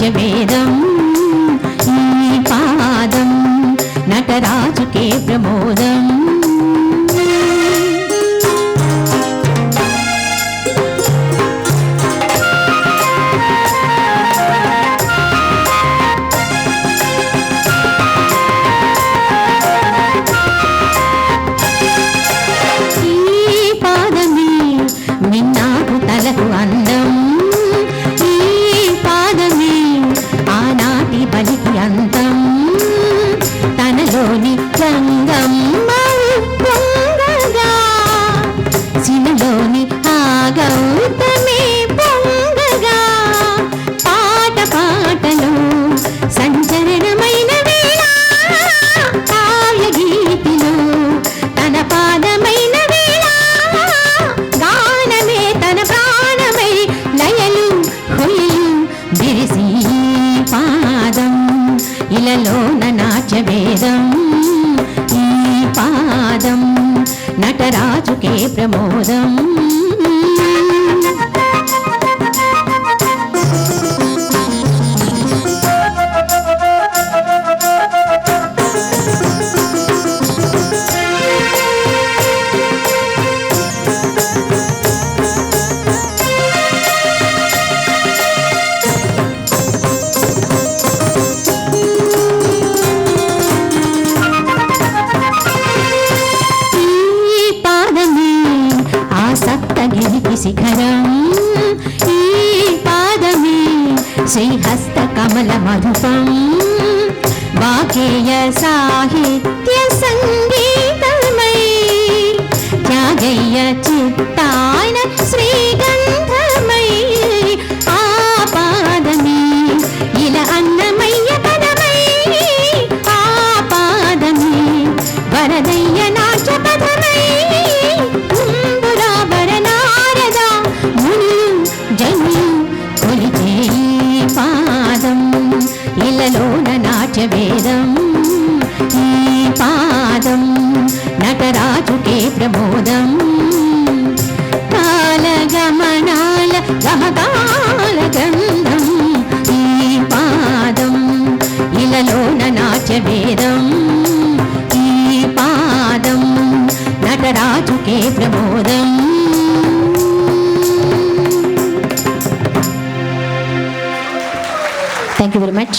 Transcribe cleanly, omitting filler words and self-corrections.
నాట్య వేదం ఈ పాదం నటరాజుకే ప్రమోదం. తలకు అందం ఈ పాదమే ఆనాటి బలికి అంతం. తనలోని రంగం పొంగగా శిలలోని ఆ గౌతమే పొంగగా పాట పాటలో సంచరణమైన వేళ కావ్య గీతిలో తన పాదమైన వేళ గానమే తన ప్రాణమై లయలు హొయలు విరిసి పాదం ఇలలోన నాట్య వేదం ఈ పాదం నటరాజుకే ప్రమోదం. సప్తగిరికి శిఖరం ఈ పాదమే శ్రీహస్త కమల మధుపం. వాకేయ సాహిత్య సంగీతమై త్యాగయ్య చిత్తాయన శ్రీగంధమై ఆ పాదమే ఇలా అన్నమయ్య పదమై ఆ పాదమే వరదయ్య నాట్య పదమై ఇలలోన నాట్య వేదం ఈ పాదం నటరాజుకే ప్రమోదం. కాలగమనాల గమకాల గంధం ఈ పాదం ఇలలోన నాట్య వేదం ఈ పాదం నటరాజుకే ప్రమోదం. Thank you very much.